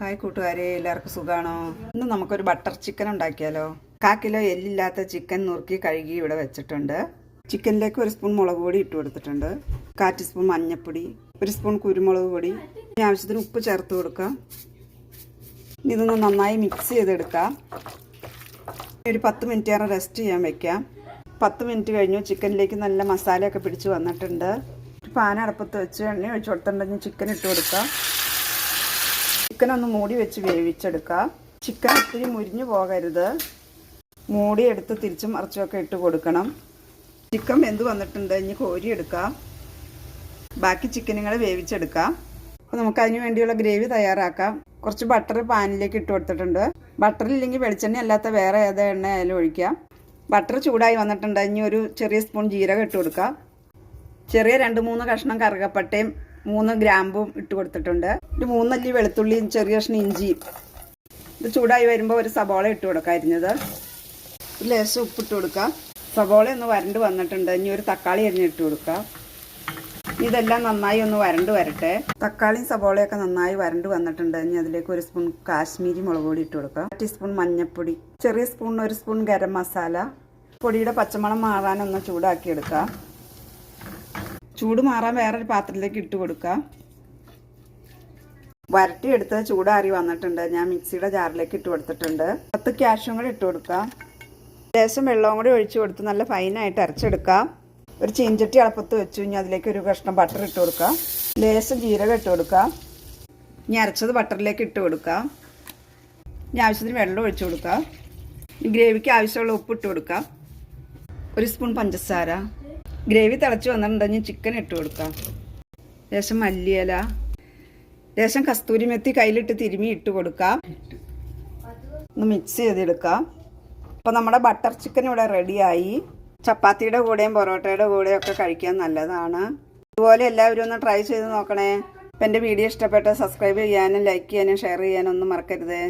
Hi കൂട്ടുകാരെ, എല്ലാവർക്കും സുഖമാണോ? ഇന്ന് നമുക്കൊരു ബട്ടർ ചിക്കൻ ഉണ്ടാക്കിയാലോ? 1/4 കിലോ എല്ലില്ലാത്ത ചിക്കൻ നുറുക്കി കഴുകി ഇവിടെ വെച്ചിട്ടുണ്ട്. ചിക്കനിലേക്ക് 1 സ്പൂൺ മുളക് പൊടി ഇട്ട് കൊടുത്തിട്ടുണ്ട്. 1/4 ടീസ്പൂൺ മഞ്ഞൾപ്പൊടി, 1 സ്പൂൺ കുരുമുളക് പൊടി, ആവശ്യത്തിന് ഉപ്പ് ചേർത്ത് കൊടുക്കാം. ഇതൊന്ന് നന്നായി മിക്സ് ചെയ്തെടുക്കാം. ഒരു 10 മിനിറ്റ് റെസ്റ്റ് ചെയ്യാൻ വെക്കാം. 10 മിനിറ്റ് കഴിഞ്ഞു. ചിക്കനിലേക്ക് നല്ല മസാലയൊക്കെ പിടിച്ച് വന്നിട്ടുണ്ട്. പാൻ അടുപ്പത്ത് വെച്ച് എണ്ണ ഒഴിച്ച് കൊടുത്തിട്ടുണ്ടെങ്കിൽ ചിക്കൻ ഇട്ട് കൊടുക്കാം. ചിക്കൻ ഒന്ന് മൂടി വെച്ച് വേവിച്ചെടുക്കാം. ചിക്കൻ ഒത്തിരി മുരിഞ്ഞു പോകരുത്. മൂടി എടുത്ത് തിരിച്ചും മറിച്ചുമൊക്കെ ഇട്ട് കൊടുക്കണം. ചിക്കൻ വെന്ത് വന്നിട്ടുണ്ട്. ഇനി കോരിയെടുക്കാം. ബാക്കി ചിക്കനുകൾ വേവിച്ചെടുക്കാം. അപ്പോൾ നമുക്ക് അതിന് വേണ്ടിയുള്ള ഗ്രേവി തയ്യാറാക്കാം. കുറച്ച് ബട്ടർ പാനിലേക്ക് ഇട്ട് കൊടുത്തിട്ടുണ്ട്. ബട്ടറില്ലെങ്കിൽ വെളിച്ചെണ്ണ അല്ലാത്ത വേറെ ഏത് എണ്ണ ആയാലും ഒഴിക്കാം. ബട്ടർ ചൂടായി വന്നിട്ടുണ്ട്. ഇനി ഒരു ചെറിയ സ്പൂൺ ജീരകം ഇട്ട് കൊടുക്കാം. ചെറിയ 2-3 കഷ്ണം കറുകപ്പട്ടയും 3 ഗ്രാമ്പും ഇട്ട് കൊടുത്തിട്ടുണ്ട്. ഒരു 3 അല്ലി വെളുത്തുള്ളിയും ചെറിയ കഷ്ണം ഇഞ്ചിയും. ഇത് ചൂടായി വരുമ്പോൾ ഒരു സബോള ഇട്ട് കൊടുക്കാം അരിഞ്ഞത്. ഒരു ലേശം ഉപ്പിട്ട് കൊടുക്കാം. സബോള ഒന്ന് വരണ്ട് വന്നിട്ടുണ്ട്. ഇനി ഒരു തക്കാളി അരിഞ്ഞിട്ട് കൊടുക്കാം. ഇതെല്ലാം നന്നായി ഒന്ന് വരണ്ട് വരട്ടെ. തക്കാളിയും സബോളയൊക്കെ നന്നായി വരണ്ട് വന്നിട്ടുണ്ട്. ഇനി അതിലേക്ക് 1 സ്പൂൺ കാശ്മീരി മുളക് പൊടി ഇട്ട് കൊടുക്കാം. 1 ടീസ്പൂൺ മഞ്ഞൾപ്പൊടി, ചെറിയ സ്പൂൺ 1 സ്പൂൺ ഗരം മസാല. പൊടിയുടെ പച്ചമണം മാറാനൊന്ന് ചൂടാക്കി എടുക്കാം. ചൂട് മാറാൻ വേറൊരു പാത്രത്തിലേക്ക് ഇട്ട് കൊടുക്കാം. വരട്ടിയെടുത്ത് ചൂടാറി വന്നിട്ടുണ്ട്. ഞാൻ മിക്സിയുടെ ജാറിലേക്ക് ഇട്ട് കൊടുത്തിട്ടുണ്ട്. 10 കാഷ്യും കൂടെ ഇട്ട് കൊടുക്കാം. ലേശം വെള്ളവും കൂടി ഒഴിച്ചു കൊടുത്ത് നല്ല ഫൈനായിട്ട് അരച്ചെടുക്കാം. ഒരു ചീഞ്ചട്ടി അളപ്പത്ത് വെച്ചു. ഇനി അതിലേക്ക് ഒരു കഷ്ണം ബട്ടർ ഇട്ട് കൊടുക്കാം. ലേശം ജീരകം ഇട്ട് കൊടുക്കാം. ഇനി അരച്ചത് ബട്ടറിലേക്ക് ഇട്ട് കൊടുക്കാം. ഇനി ആവശ്യത്തിന് വെള്ളം ഒഴിച്ചു കൊടുക്കാം. ഈ ഗ്രേവിക്ക് ആവശ്യമുള്ള ഉപ്പ് ഇട്ട് കൊടുക്കാം. 1 സ്പൂൺ പഞ്ചസാര. ഗ്രേവി തിളച്ച് വന്നിട്ടുണ്ടെങ്കിൽ ചിക്കൻ ഇട്ട് കൊടുക്കാം. ലേശം മല്ലിയില, ലേശം കസ്തൂരി മെത്തി കയ്യിലിട്ട് തിരുമ്മി ഇട്ട് കൊടുക്കാം. ഒന്ന് മിക്സ് ചെയ്തെടുക്കാം. അപ്പോൾ നമ്മുടെ ബട്ടർ ചിക്കൻ ഇവിടെ റെഡിയായി. ചപ്പാത്തിയുടെ കൂടെയും പൊറോട്ടയുടെ കൂടെയും ഒക്കെ കഴിക്കാൻ നല്ലതാണ്. ഇതുപോലെ എല്ലാവരും ഒന്ന് ട്രൈ ചെയ്ത് നോക്കണേ. അപ്പോൾ എൻ്റെ വീഡിയോ ഇഷ്ടപ്പെട്ട സബ്സ്ക്രൈബ് ചെയ്യാനും ലൈക്ക് ചെയ്യാനും ഷെയർ ചെയ്യാനും ഒന്നും മറക്കരുത്.